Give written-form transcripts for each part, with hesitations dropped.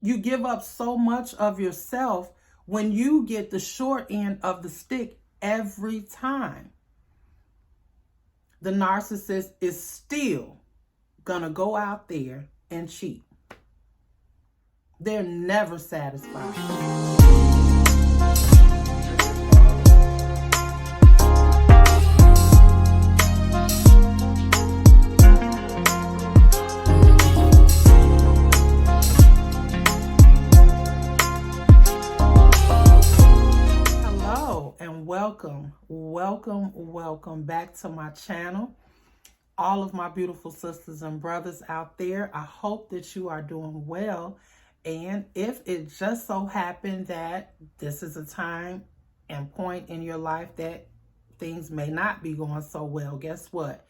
You give up so much of yourself when you get the short end of the stick every time. The narcissist is still gonna go out there and cheat. They're never satisfied. Welcome back to my channel. All of my beautiful sisters and brothers out there, I hope that you are doing well. And if it just so happened that this is a time and point in your life that things may not be going so well, guess what?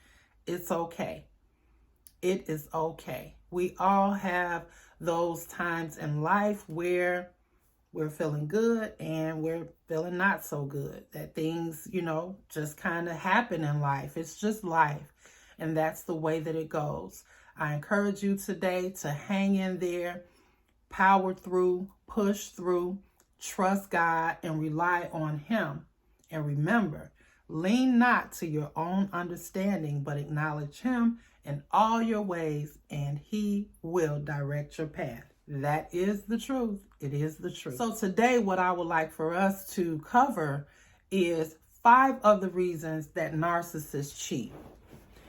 It's okay. It is okay. We all have those times in life where we're feeling good and we're feeling not so good. That things, just kind of happen in life. It's just life. And that's the way that it goes. I encourage you today to hang in there, power through, push through, trust God, and rely on Him. And remember, lean not to your own understanding, but acknowledge Him in all your ways, and He will direct your path. That is the truth. It is the truth. So today, what I would like for us to cover is 5 of the reasons that narcissists cheat.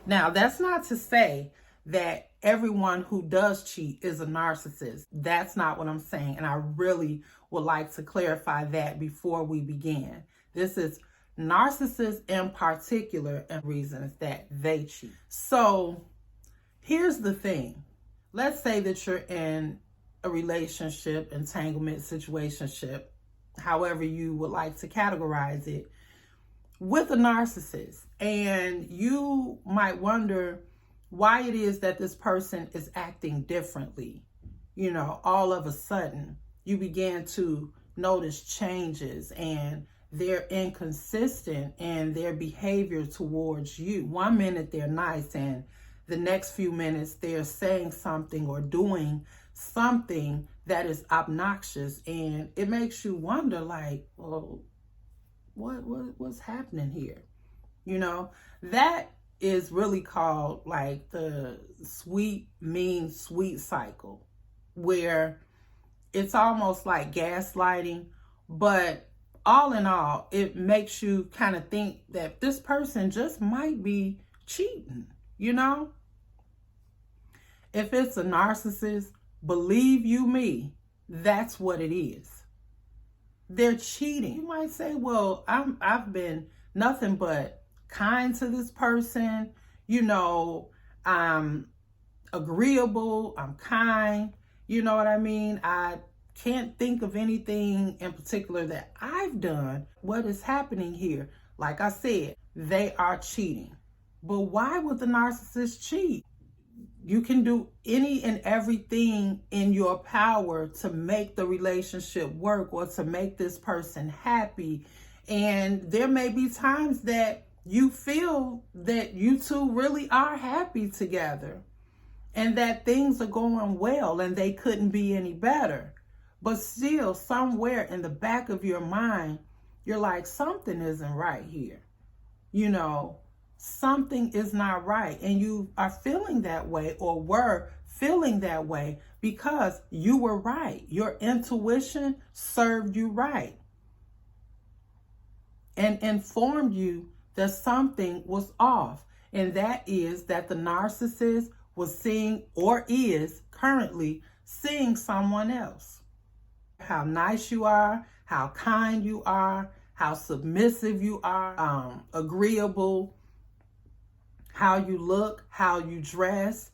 Now, that's not to say that everyone who does cheat is a narcissist. That's not what I'm saying. And I really would like to clarify that before we begin. This is narcissists in particular and reasons that they cheat. So here's the thing. Let's say that you're in a relationship, entanglement, situationship, however you would like to categorize it, with a narcissist. And you might wonder why it is that this person is acting differently. All of a sudden, you begin to notice changes and they're inconsistent in their behavior towards you. One minute they're nice and the next few minutes they're saying something or doing something that is obnoxious, and it makes you wonder, like, well, what's happening here? That is really called like the sweet, mean, sweet cycle, where it's almost like gaslighting, but all in all, it makes you kind of think that this person just might be cheating, If it's a narcissist, believe you me, that's what it is. They're cheating. You might say, well, I've been nothing but kind to this person. I'm agreeable. I'm kind. You know what I mean? I can't think of anything in particular that I've done. What is happening here? Like I said, they are cheating. But why would the narcissist cheat? You can do any and everything in your power to make the relationship work or to make this person happy. And there may be times that you feel that you two really are happy together and that things are going well and they couldn't be any better. But still, somewhere in the back of your mind, you're like, something isn't right here. Something is not right, and you are feeling that way or were feeling that way because you were right. Your intuition served you right and informed you that something was off, and that is that the narcissist was seeing or is currently seeing someone else. How nice you are, how kind you are, how submissive you are, agreeable, how you look, how you dress,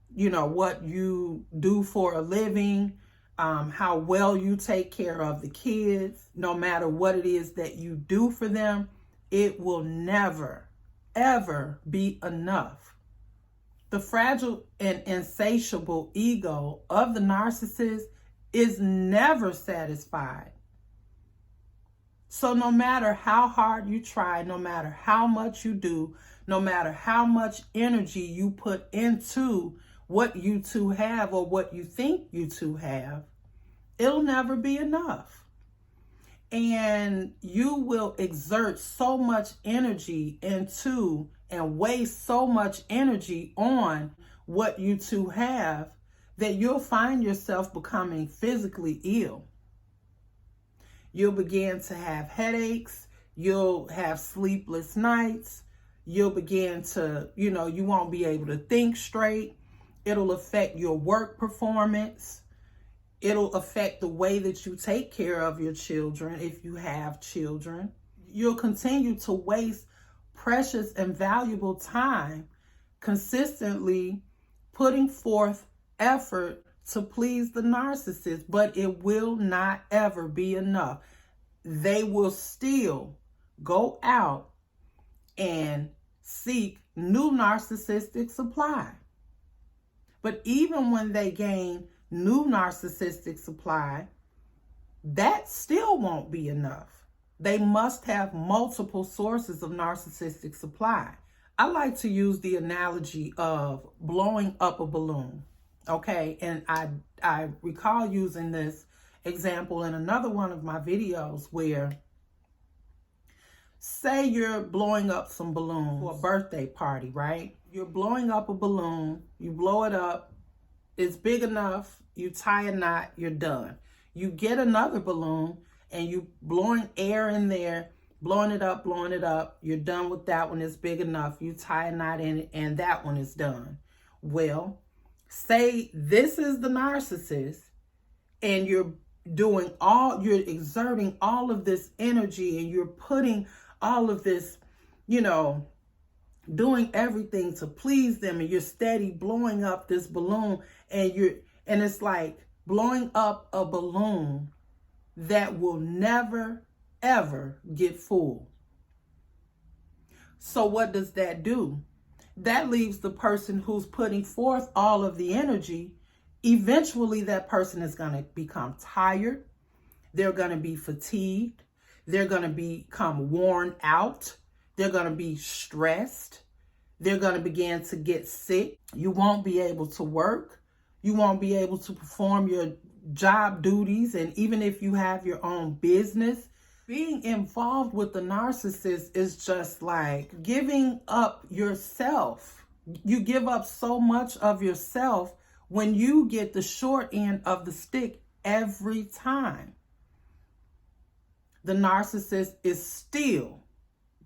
what you do for a living, how well you take care of the kids. No matter what it is that you do for them, it will never, ever be enough. The fragile and insatiable ego of the narcissist is never satisfied. So no matter how hard you try, no matter how much you do, no matter how much energy you put into what you two have or what you think you two have, it'll never be enough. And you will exert so much energy into and waste so much energy on what you two have that you'll find yourself becoming physically ill. You'll begin to have headaches. You'll have sleepless nights. You'll begin to, you won't be able to think straight. It'll affect your work performance. It'll affect the way that you take care of your children if you have children. You'll continue to waste precious and valuable time consistently putting forth effort to please the narcissist, but it will not ever be enough. They will still go out and seek new narcissistic supply. But even when they gain new narcissistic supply, that still won't be enough. They must have multiple sources of narcissistic supply. I like to use the analogy of blowing up a balloon. Okay, and I recall using this example in another one of my videos where, say you're blowing up some balloons for a birthday party, right? You're blowing up a balloon, you blow it up, it's big enough, you tie a knot, you're done. You get another balloon and you blowing air in there, blowing it up, you're done with that one, it's big enough, you tie a knot in it, and that one is done. Well, say this is the narcissist and you're exerting all of this energy and you're putting all of this, doing everything to please them, and you're steady blowing up this balloon, and it's like blowing up a balloon that will never ever get full. So what does that do? That leaves the person who's putting forth all of the energy. Eventually that person is going to become tired. They're going to be fatigued. They're going to become worn out. They're going to be stressed. They're going to begin to get sick. You won't be able to work. You won't be able to perform your job duties. And even if you have your own business, being involved with the narcissist is just like giving up yourself. You give up so much of yourself when you get the short end of the stick every time. The narcissist is still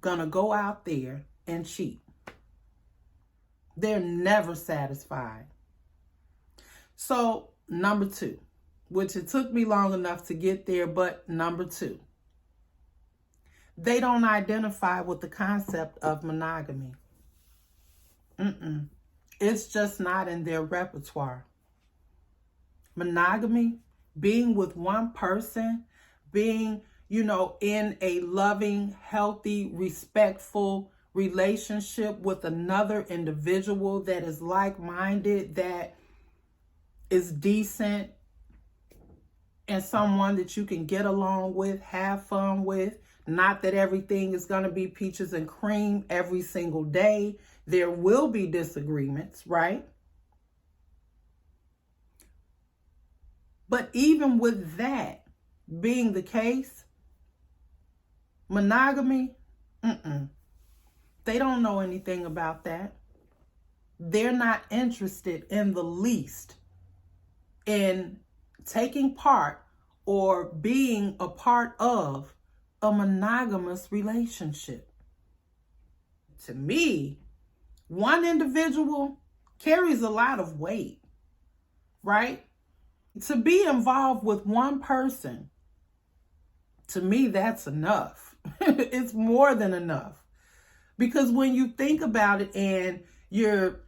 gonna go out there and cheat. They're never satisfied. So, number 2, which it took me long enough to get there, but number 2, they don't identify with the concept of monogamy. It's just not in their repertoire. Monogamy, being with one person, being, in a loving, healthy, respectful relationship with another individual that is like-minded, that is decent, and someone that you can get along with, have fun with. Not that everything is going to be peaches and cream every single day. There will be disagreements, right? But even with that being the case, monogamy, they don't know anything about that. They're not interested in the least in taking part or being a part of a monogamous relationship. To me, one individual carries a lot of weight, right? To be involved with one person, to me, that's enough. It's more than enough. Because when you think about it and you're,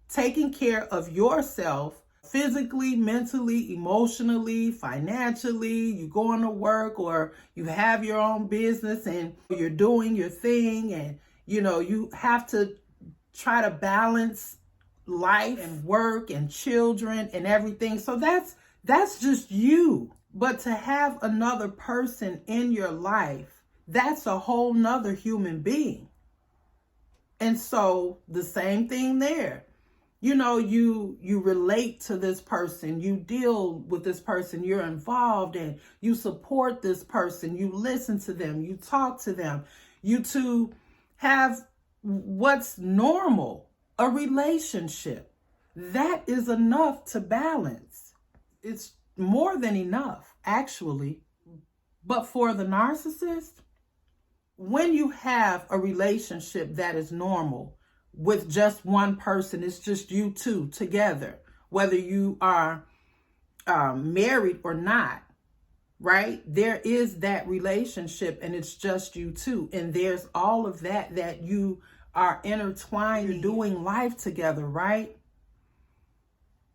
taking care of yourself physically, mentally, emotionally, financially, you going to work or you have your own business and you're doing your thing, and, you have to try to balance life and work and children and everything. So that's just you. But to have another person in your life, that's a whole nother human being. And so the same thing there. you relate to this person, you deal with this person, you're involved in, you support this person, you listen to them, you talk to them. You two have what's normal, a relationship. That is enough to balance. It's more than enough, actually. But for the narcissist, when you have a relationship that is normal with just one person, it's just you two together, whether you are married or not, right? There is that relationship and it's just you two. And there's all of that you are intertwined, you're doing life together, right?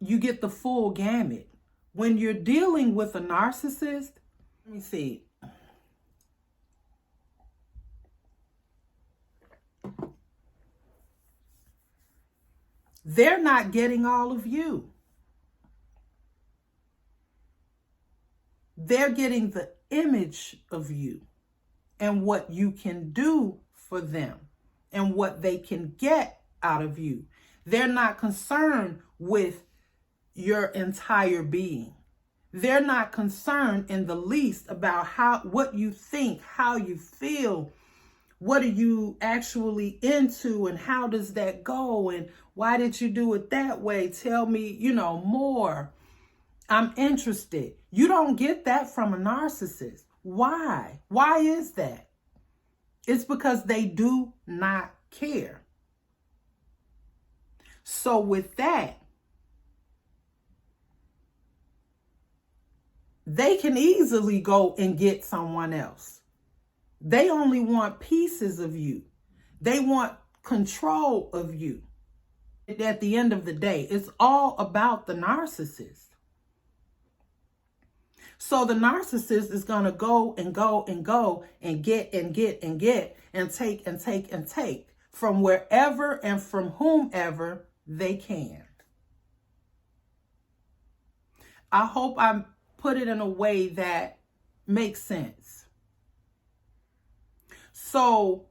You get the full gamut. When you're dealing with a narcissist, let me see. They're not getting all of you. They're getting the image of you and what you can do for them and what they can get out of you. They're not concerned with your entire being. They're not concerned in the least about what you think, how you feel, what are you actually into, and how does that go, and why did you do it that way? Tell me, more. I'm interested. You don't get that from a narcissist. Why? Why is that? It's because they do not care. So with that, they can easily go and get someone else. They only want pieces of you. They want control of you. At the end of the day, it's all about the narcissist. So the narcissist is going to go and go and go and get and get and get and take and take and take from wherever and from whomever they can. I hope I put it in a way that makes sense. So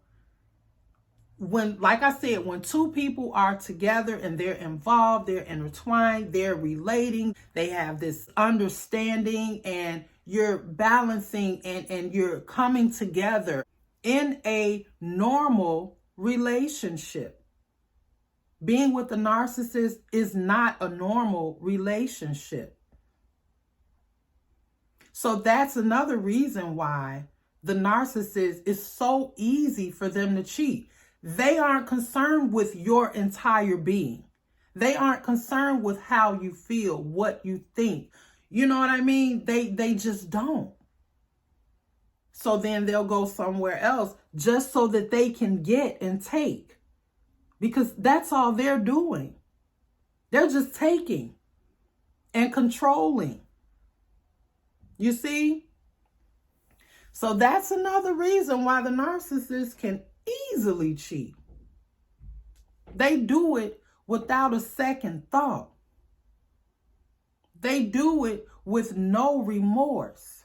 like I said, when two people are together and they're involved, they're intertwined, they're relating, they have this understanding, and you're balancing and you're coming together in a normal relationship. Being with a narcissist is not a normal relationship. So that's another reason why the narcissist is so easy for them to cheat. They aren't concerned with your entire being. They aren't concerned with how you feel, what you think. You know what I mean? They just don't. So then they'll go somewhere else just so that they can get and take. Because that's all they're doing. They're just taking and controlling. You see? So that's another reason why the narcissist can easily cheat. They do it without a second thought. They do it with no remorse.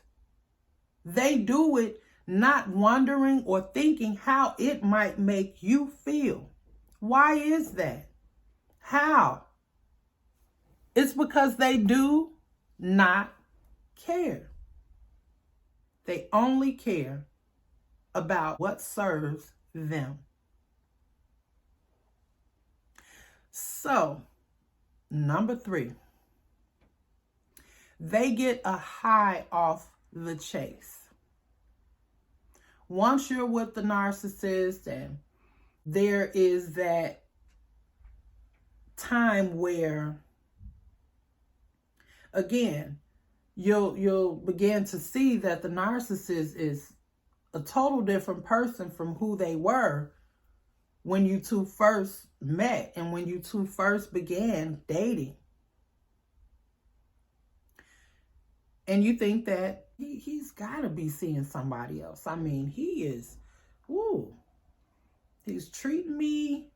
They do it not wondering or thinking how it might make you feel. Why is that? How? It's because they do not care. They only care about what serves them. So, number 3, they get a high off the chase. Once you're with the narcissist and there is that time where, again, you'll begin to see that the narcissist is a total different person from who they were when you two first met and when you two first began dating. And you think that he's got to be seeing somebody else. I mean, he's treating me,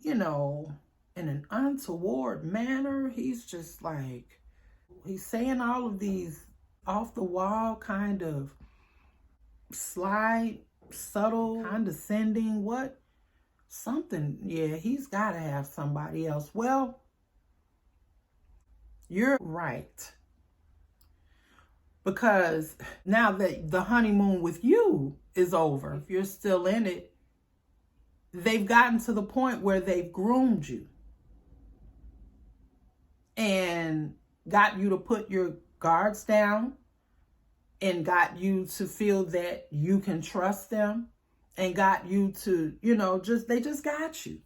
in an untoward manner. He's just like, he's saying all of these off the wall kind of sly, subtle, condescending, what something, yeah, he's got to have somebody else. Well, you're right. Because now that the honeymoon with you is over, if you're still in it, they've gotten to the point where they've groomed you and got you to put your guards down and got you to feel that you can trust them and got you to, they just got you.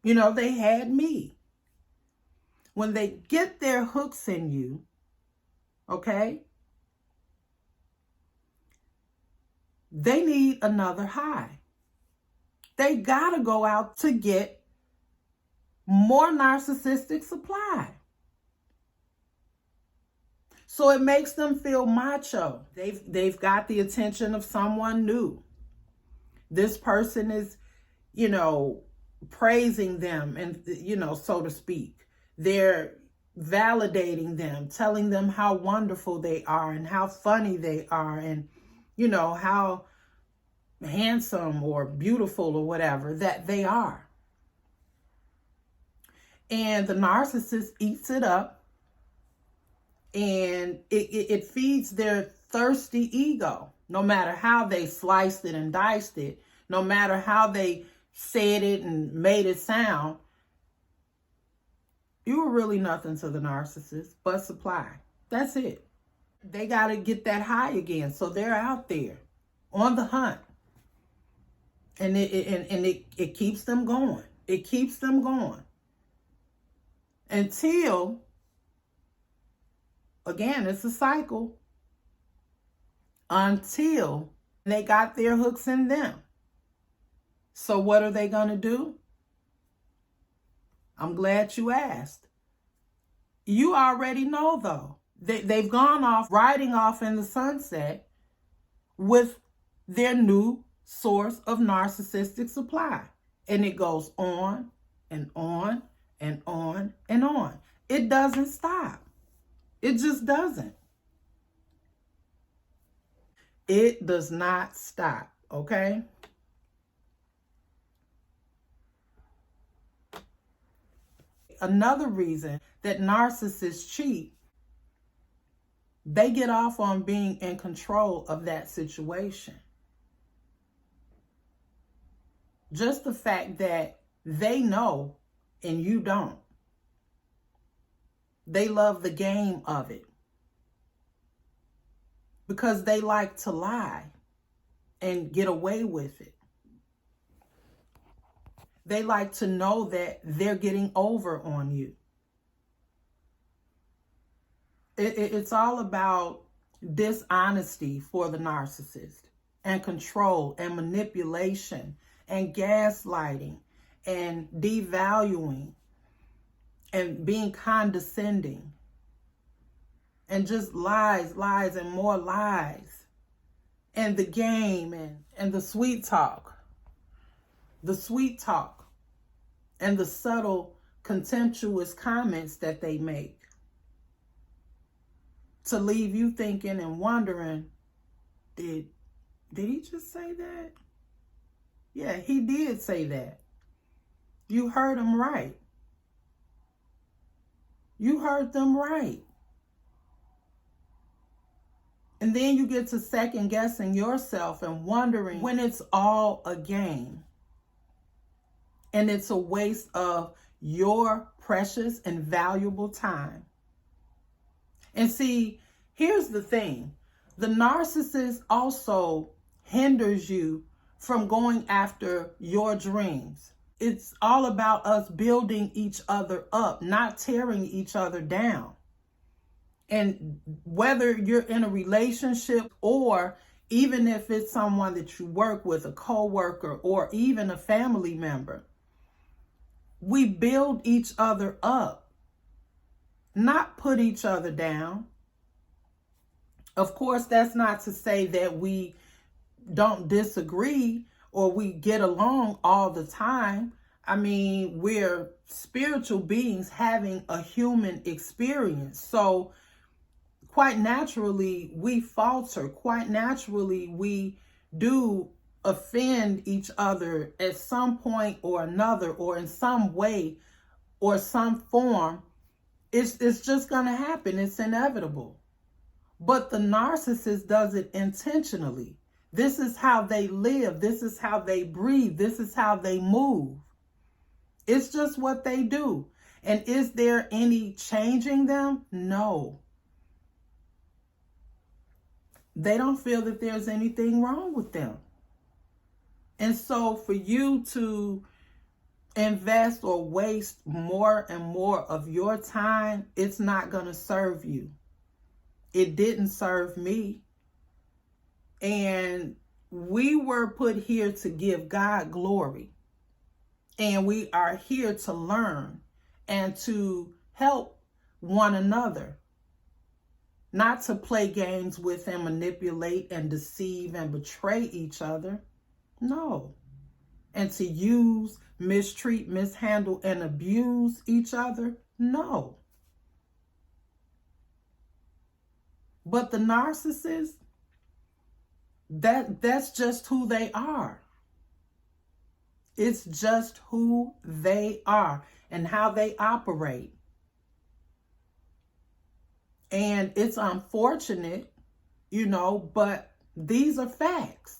They had me. When they get their hooks in you, okay, they need another high. They got to go out to get more narcissistic supply. So it makes them feel macho. They've got the attention of someone new. This person is, praising them and, so to speak. They're validating them, telling them how wonderful they are and how funny they are and, how handsome or beautiful or whatever that they are. And the narcissist eats it up, and it feeds their thirsty ego. No matter how they sliced it and diced it, no matter how they said it and made it sound, you were really nothing to the narcissist but supply. That's it. They got to get that high again. So they're out there on the hunt. And it keeps them going. It keeps them going. Until, again, it's a cycle. Until they got their hooks in them. So what are they going to do? I'm glad you asked. You already know, though. They've gone off, riding off in the sunset with their new source of narcissistic supply. And it goes on and on and on and on. It doesn't stop. It just doesn't. It does not stop, okay? Another reason that narcissists cheat, they get off on being in control of that situation. Just the fact that they know and you don't. They love the game of it. Because they like to lie and get away with it. They like to know that they're getting over on you. It's all about dishonesty for the narcissist, and control and manipulation and gaslighting and devaluing and being condescending and just lies and more lies, and the game and the sweet talk and the subtle contemptuous comments that they make to leave you thinking and wondering, did he just say that? Yeah, he did say that. You heard him right. You heard them right. And then you get to second guessing yourself and wondering when it's all a game. And it's a waste of your precious and valuable time. And see, here's the thing. The narcissist also hinders you from going after your dreams. It's all about us building each other up, not tearing each other down. And whether you're in a relationship or even if it's someone that you work with, a coworker, or even a family member, we build each other up, not put each other down. Of course, that's not to say that we don't disagree or we get along all the time. I mean, we're spiritual beings having a human experience. So quite naturally, we falter. Quite naturally, we do offend each other at some point or another, or in some way or some form, it's just going to happen. It's inevitable. But the narcissist does it intentionally. This is how they live. This is how they breathe. This is how they move. It's just what they do. And is there any changing them? No. They don't feel that there's anything wrong with them. And so for you to invest or waste more and more of your time, it's not going to serve you. It didn't serve me. And we were put here to give God glory. And we are here to learn and to help one another. Not to play games with and manipulate and deceive and betray each other. No. And to use, mistreat, mishandle, and abuse each other? No. But the narcissist, that's just who they are. It's just who they are and how they operate. And it's unfortunate, but these are facts.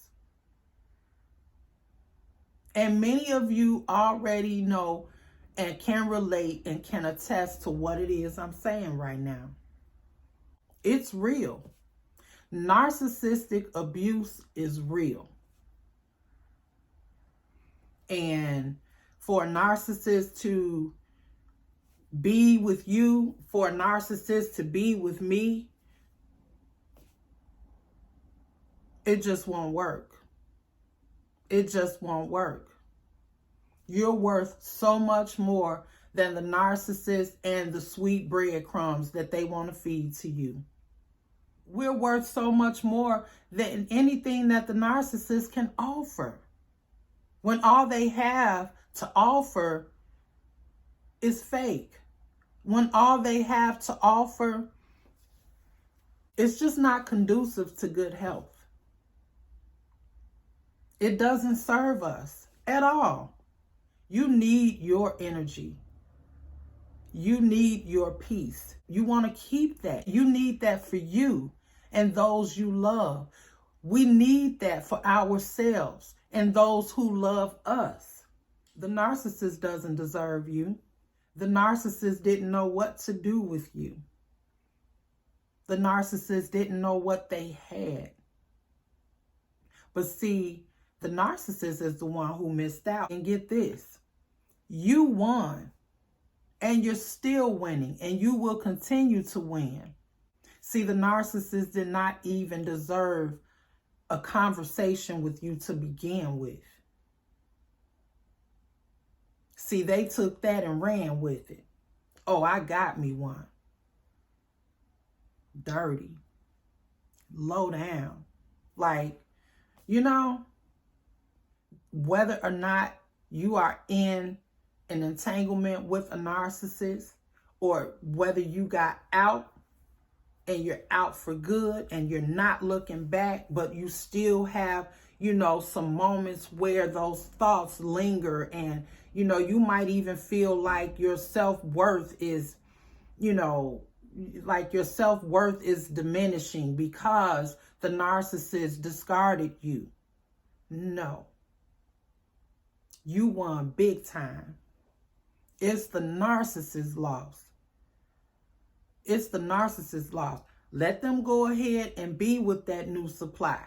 And many of you already know and can relate and can attest to what it is I'm saying right now. It's real. Narcissistic abuse is real. And for a narcissist to be with you, for a narcissist to be with me, it just won't work. It just won't work. You're worth so much more than the narcissist and the sweet breadcrumbs that they want to feed to you. We're worth so much more than anything that the narcissist can offer. When all they have to offer is fake. When all they have to offer is just not conducive to good health. It doesn't serve us at all. You need your energy. You need your peace. You want to keep that. You need that for you and those you love. We need that for ourselves and those who love us. The narcissist doesn't deserve you. The narcissist didn't know what to do with you. The narcissist didn't know what they had. But see, the narcissist is the one who missed out. And get this, you won and you're still winning and you will continue to win. See, the narcissist did not even deserve a conversation with you to begin with. See, they took that and ran with it. Oh, I got me one. Dirty. Low down. Like, whether or not you are in an entanglement with a narcissist, or whether you got out and you're out for good and you're not looking back, but you still have, some moments where those thoughts linger, and, you might even feel like your self-worth is, like your self-worth is diminishing because the narcissist discarded you. No. You won big time. It's the narcissist's loss. It's the narcissist's loss. Let them go ahead and be with that new supply.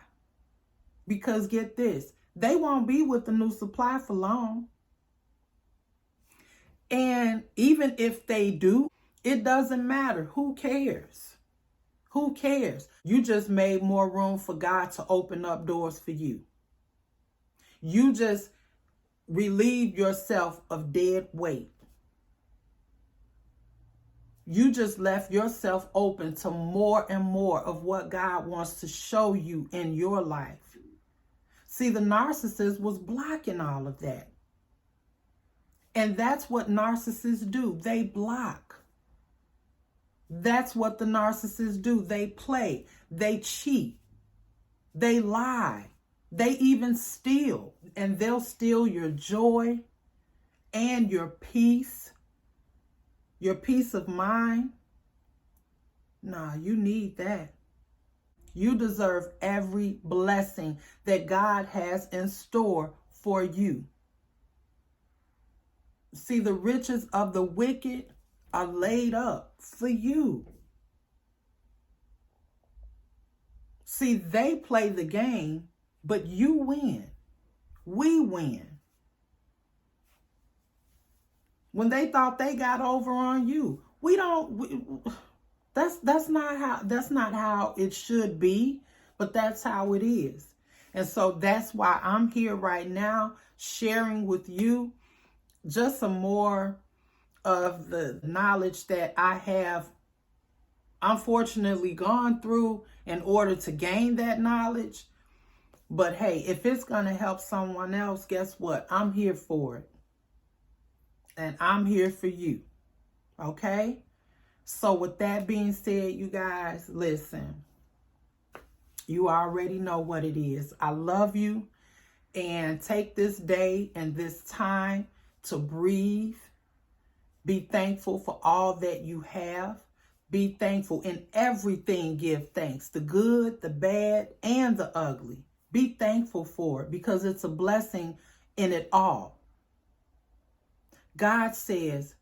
Because get this, they won't be with the new supply for long. And even if they do, it doesn't matter. Who cares? Who cares? You just made more room for God to open up doors for you. You just relieve yourself of dead weight. You just left yourself open to more and more of what God wants to show you in your life. See, the narcissist was blocking all of that. And that's what narcissists do. They block. That's what the narcissists do. They play. They cheat. They lie. They even steal, and they'll steal your joy and your peace of mind. Nah, you need that. You deserve every blessing that God has in store for you. See, the riches of the wicked are laid up for you. See, they play the game, but you win. We win. When they thought they got over on you, that's not how it should be, but that's how it is. And so that's why I'm here right now sharing with you just some more of the knowledge that I have unfortunately gone through in order to gain that knowledge. But hey, if it's going to help someone else, guess what? I'm here for it. And I'm here for you. Okay? So with that being said, you guys, listen. You already know what it is. I love you. And take this day and this time to breathe. Be thankful for all that you have. Be thankful in everything. Give thanks. The good, the bad, and the ugly. Be thankful for it because it's a blessing in it all. God says,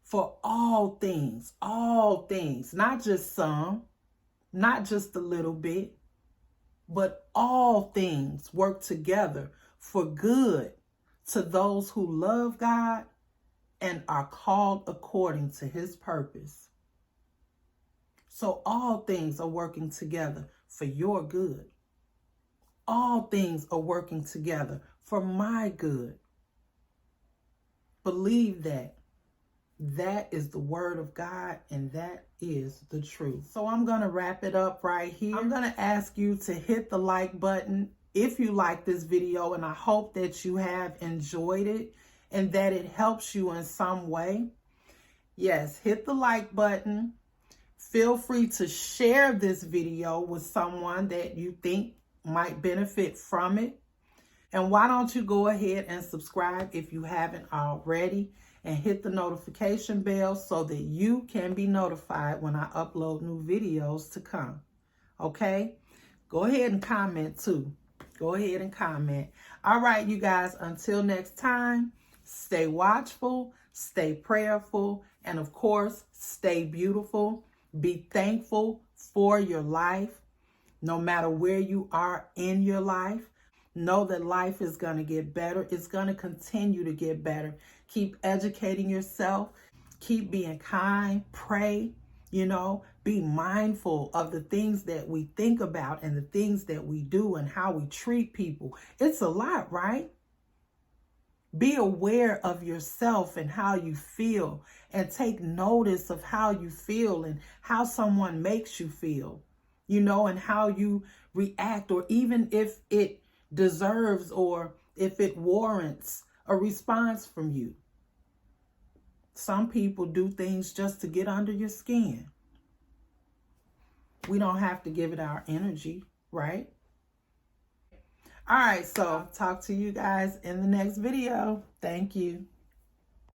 for all things, not just some, not just a little bit, but all things work together for good to those who love God and are called according to his purpose. So all things are working together for your good. All things are working together for my good. Believe that. That is the word of God, and that is the truth. So I'm going to wrap it up right here. I'm going to ask you to hit the like button if you like this video, and I hope that you have enjoyed it and that it helps you in some way. Yes, hit the like button. Feel free to share this video with someone that you think might benefit from it. And why don't you go ahead and subscribe if you haven't already, and hit the notification bell so that you can be notified when I upload new videos to come. Okay? Go ahead and comment too. Go ahead and comment. All right, you guys, until next time, stay watchful, stay prayerful, and of course, stay beautiful. Be thankful for your life. No matter where you are in your life, know that life is going to get better. It's going to continue to get better. Keep educating yourself. Keep being kind. Pray. Be mindful of the things that we think about and the things that we do and how we treat people. It's a lot, right? Be aware of yourself and how you feel, and take notice of how you feel and how someone makes you feel, and how you react, or even if it deserves or if it warrants a response from you. Some people do things just to get under your skin. We don't have to give it our energy, right? All right, so talk to you guys in the next video. Thank you.